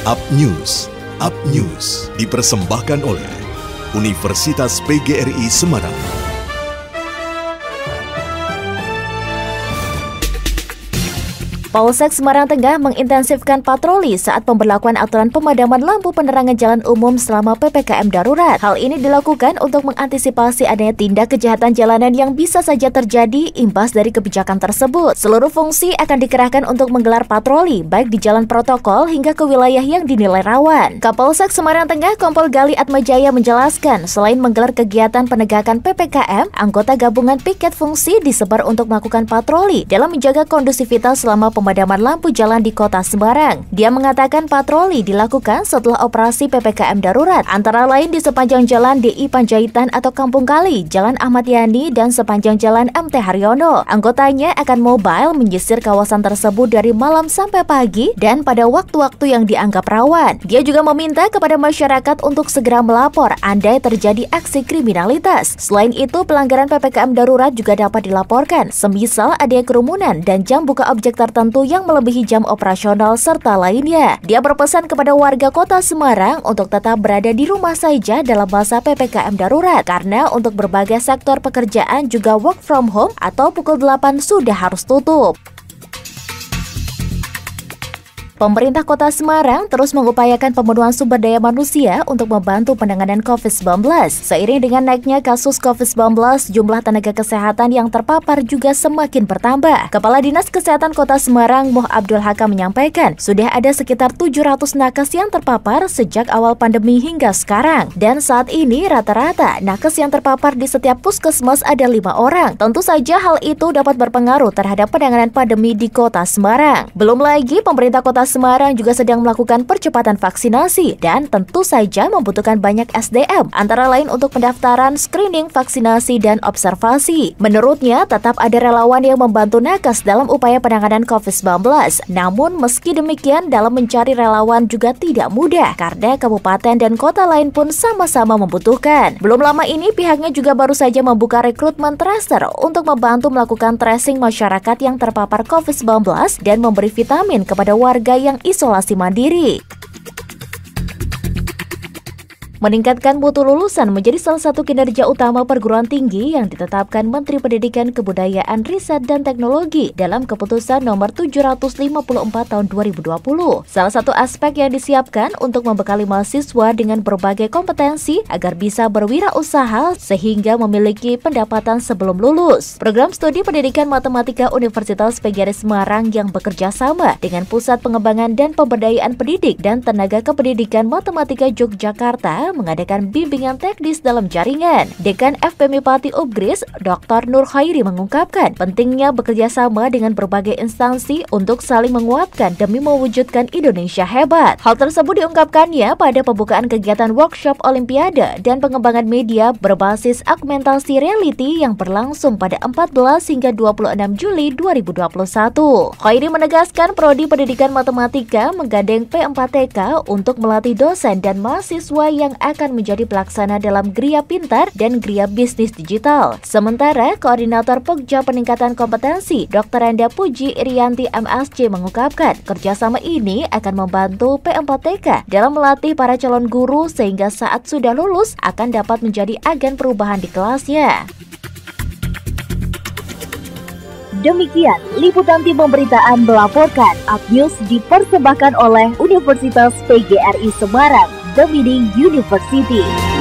Up News. Up News dipersembahkan oleh Universitas PGRI Semarang. Polsek Semarang Tengah mengintensifkan patroli saat pemberlakuan aturan pemadaman lampu penerangan jalan umum selama PPKM darurat. Hal ini dilakukan untuk mengantisipasi adanya tindak kejahatan jalanan yang bisa saja terjadi imbas dari kebijakan tersebut. Seluruh fungsi akan dikerahkan untuk menggelar patroli, baik di jalan protokol hingga ke wilayah yang dinilai rawan. Kapolsek Semarang Tengah Kompol Gali Atmajaya menjelaskan, selain menggelar kegiatan penegakan PPKM, anggota gabungan piket fungsi disebar untuk melakukan patroli dalam menjaga kondusivitas selama pemadaman lampu jalan di kota Semarang. Dia mengatakan patroli dilakukan setelah operasi PPKM darurat, antara lain di sepanjang jalan DI Panjaitan atau Kampung Kali, Jalan Ahmad Yani, dan sepanjang jalan MT Haryono. Anggotanya akan mobile menyisir kawasan tersebut dari malam sampai pagi dan pada waktu-waktu yang dianggap rawan. Dia juga meminta kepada masyarakat untuk segera melapor andai terjadi aksi kriminalitas. Selain itu, pelanggaran PPKM darurat juga dapat dilaporkan, semisal adanya kerumunan dan jam buka objek tertentu yang melebihi jam operasional serta lainnya. Dia berpesan kepada warga kota Semarang untuk tetap berada di rumah saja dalam masa PPKM darurat, karena untuk berbagai sektor pekerjaan juga work from home atau pukul 8 sudah harus tutup. Pemerintah Kota Semarang terus mengupayakan pemenuhan sumber daya manusia untuk membantu penanganan COVID-19. Seiring dengan naiknya kasus COVID-19, jumlah tenaga kesehatan yang terpapar juga semakin bertambah. Kepala Dinas Kesehatan Kota Semarang, Moh Abdul Hakam menyampaikan, sudah ada sekitar 700 nakes yang terpapar sejak awal pandemi hingga sekarang. Dan saat ini rata-rata nakes yang terpapar di setiap puskesmas ada 5 orang. Tentu saja hal itu dapat berpengaruh terhadap penanganan pandemi di Kota Semarang. Belum lagi pemerintah Kota Semarang juga sedang melakukan percepatan vaksinasi dan tentu saja membutuhkan banyak SDM, antara lain untuk pendaftaran, screening, vaksinasi, dan observasi. Menurutnya, tetap ada relawan yang membantu nakes dalam upaya penanganan COVID-19. Namun, meski demikian, dalam mencari relawan juga tidak mudah karena kabupaten dan kota lain pun sama-sama membutuhkan. Belum lama ini, pihaknya juga baru saja membuka rekrutmen tracer untuk membantu melakukan tracing masyarakat yang terpapar COVID-19 dan memberi vitamin kepada warga yang isolasi mandiri. Meningkatkan mutu lulusan menjadi salah satu kinerja utama perguruan tinggi yang ditetapkan Menteri Pendidikan Kebudayaan, Riset, dan Teknologi dalam Keputusan Nomor 754 Tahun 2020. Salah satu aspek yang disiapkan untuk membekali mahasiswa dengan berbagai kompetensi agar bisa berwirausaha sehingga memiliki pendapatan sebelum lulus. Program Studi Pendidikan Matematika Universitas PGRI Semarang yang bekerja sama dengan Pusat Pengembangan dan Pemberdayaan Pendidik dan Tenaga Kependidikan Matematika Yogyakarta mengadakan bimbingan teknis dalam jaringan. Dekan FPMI Pati Ubgris, Dr. Nur Khairi mengungkapkan pentingnya bekerja sama dengan berbagai instansi untuk saling menguatkan demi mewujudkan Indonesia hebat. Hal tersebut diungkapkannya pada pembukaan kegiatan workshop Olimpiade dan pengembangan media berbasis augmentasi reality yang berlangsung pada 14 hingga 26 Juli 2021. Khairi menegaskan Prodi Pendidikan Matematika menggandeng P4TK untuk melatih dosen dan mahasiswa yang akan menjadi pelaksana dalam Gria Pintar dan Gria Bisnis Digital. Sementara, Koordinator Pokja Peningkatan Kompetensi, Dr. Enda Puji Irianti MSc mengungkapkan, kerjasama ini akan membantu P4TK dalam melatih para calon guru sehingga saat sudah lulus akan dapat menjadi agen perubahan di kelasnya. Demikian liputan tim pemberitaan melaporkan. Up News dipersembahkan oleh Universitas PGRI Semarang, The Leading University.